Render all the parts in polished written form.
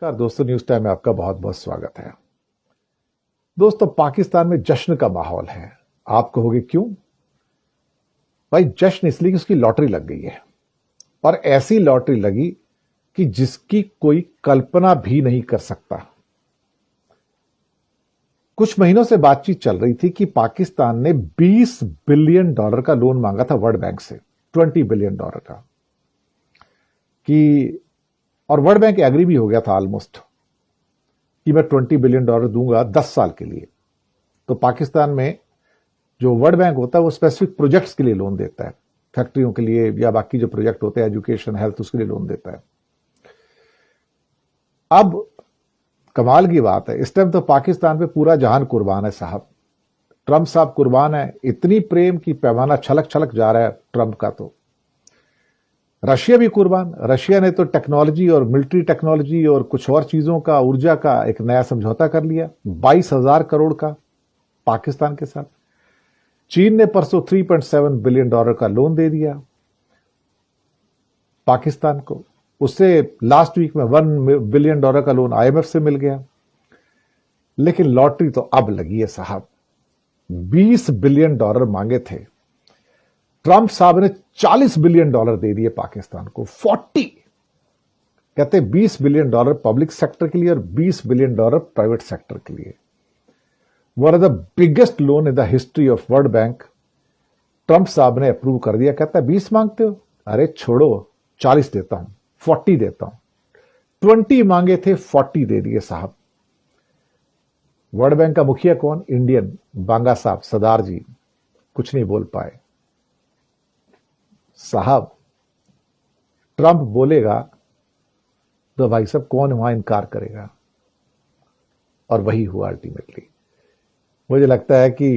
नमस्कार दोस्तों, news time में आपका बहुत बहुत स्वागत है। दोस्तों, पाकिस्तान में जश्न का माहौल है। आप कहोगे क्यों? भाई, जश्न इसलिए कि उसकी लॉटरी लग गई है, और ऐसी लॉटरी लगी कि जिसकी कोई कल्पना भी नहीं कर सकता। कुछ महीनों से बातचीत चल रही थी कि पाकिस्तान ने $20 बिलियन का लोन मांगा था वर्ल्ड बैंक से, $20 बिलियन का, कि और वर्ल्ड बैंक एग्री भी हो गया था ऑलमोस्ट कि मैं $20 बिलियन दूंगा 10 साल के लिए। तो पाकिस्तान में जो वर्ल्ड बैंक होता है वो स्पेसिफिक प्रोजेक्ट्स के लिए लोन देता है, फैक्ट्रियों के लिए या बाकी जो प्रोजेक्ट होते हैं, एजुकेशन, हेल्थ, उसके लिए लोन देता है। अब कमाल की बात है, इस टाइम तो पाकिस्तान पे पूरा जहान कुर्बान है साहब। ट्रंप साहब कुर्बान है, इतनी प्रेम की पैमाना छलक छलक जा रहा है ट्रंप का। तो रशिया भी कुर्बान। रशिया ने तो टेक्नोलॉजी और मिलिट्री टेक्नोलॉजी और कुछ और चीजों का, ऊर्जा का एक नया समझौता कर लिया 22,000 करोड़ का पाकिस्तान के साथ। चीन ने परसों $3.7 बिलियन का लोन दे दिया पाकिस्तान को। उससे लास्ट वीक में $1 बिलियन का लोन IMF से मिल गया। लेकिन लॉटरी तो अब लगी है साहब। $20 बिलियन मांगे थे, ट्रंप साहब ने $40 बिलियन दे दिए पाकिस्तान को। 40 कहते 20 बिलियन पब्लिक सेक्टर के लिए और $20 बिलियन प्राइवेट सेक्टर के लिए। One of the biggest loan in the history of world bank Trump साहब ने अप्रूव कर दिया। कहता है 20 मांगते हो, अरे छोड़ो, 40 देता हूं, 40 देता हूं। 20 मांगे थे, 40 दे दिए साहब। वर्ल्ड बैंक का मुखिया कौन? इंडियन, बांगा साहब, सरदार जी, कुछ नहीं बोल पाए साहब। ट्रंप बोलेगा तो भाई साहब कौन वहां इनकार करेगा? और वही हुआ अल्टीमेटली। मुझे लगता है कि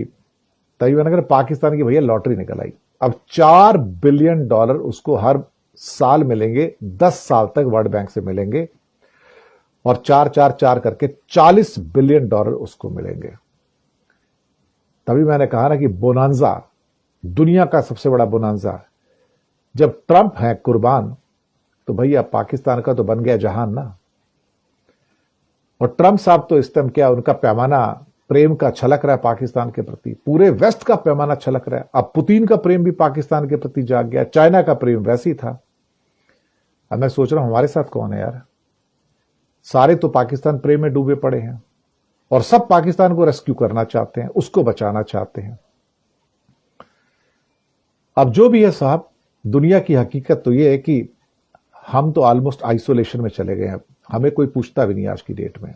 तभी मैंने कहा पाकिस्तान की भैया लॉटरी निकल आई। अब $4 बिलियन उसको हर साल मिलेंगे, 10 साल तक वर्ल्ड बैंक से मिलेंगे, और 4 करके $40 बिलियन उसको मिलेंगे। तभी मैंने कहा ना कि बोनांजा, दुनिया का सबसे बड़ा बोनांजा। जब ट्रंप है कुर्बान, तो भैया पाकिस्तान का तो बन गया जहान ना। और ट्रंप साहब तो इस टाइम क्या, उनका पैमाना प्रेम का छलक रहा है पाकिस्तान के प्रति। पूरे वेस्ट का पैमाना छलक रहा है। अब पुतिन का प्रेम भी पाकिस्तान के प्रति जाग गया। चाइना का प्रेम वैसे ही था। अब मैं सोच रहा हूं हमारे साथ कौन है यार। सारे तो पाकिस्तान प्रेम में डूबे पड़े हैं, और सब पाकिस्तान को रेस्क्यू करना चाहते हैं, उसको बचाना चाहते हैं। अब जो भी है साहब, दुनिया की हकीकत तो यह है कि हम तो ऑलमोस्ट आइसोलेशन में चले गए हैं। हमें कोई पूछता भी नहीं आज की डेट में।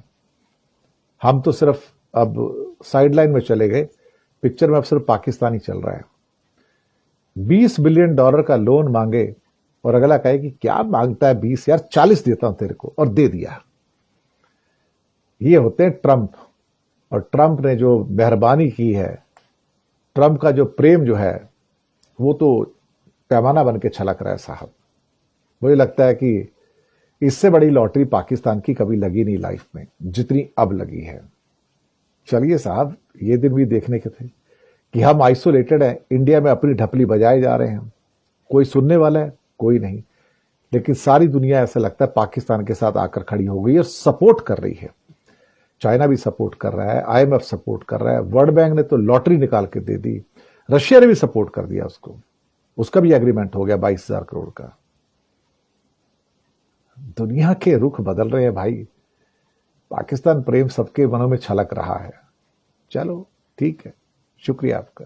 हम तो सिर्फ अब साइडलाइन में चले गए। पिक्चर में अब सिर्फ पाकिस्तान ही चल रहा है। $20 बिलियन का लोन मांगे, और अगला कहे कि क्या मांगता है 20, यार 40 देता हूं तेरे को, और दे दिया। ये होते हैं ट्रंप। और ट्रंप ने जो मेहरबानी की है, ट्रंप का जो प्रेम जो है, वो तो पैमाना बन के छलक रहा है साहब। मुझे लगता है कि इससे बड़ी लॉटरी पाकिस्तान की कभी लगी नहीं लाइफ में, जितनी अब लगी है। चलिए साहब, ये दिन भी देखने के थे कि हम आइसोलेटेड हैं, इंडिया में अपनी ढपली बजाए जा रहे हैं। कोई सुनने वाला है? कोई नहीं। लेकिन सारी दुनिया ऐसा लगता है पाकिस्तान के साथ आकर खड़ी हो गई और सपोर्ट कर रही है। चाइना भी सपोर्ट कर रहा है, IMF सपोर्ट कर रहा है, वर्ल्ड बैंक ने तो लॉटरी निकाल के दे दी, रशिया ने भी सपोर्ट कर दिया उसको। उसका भी एग्रीमेंट हो गया 22,000 करोड़ का। दुनिया के रुख बदल रहे हैं भाई। पाकिस्तान प्रेम सबके मनों में छलक रहा है। चलो ठीक है, शुक्रिया आपका।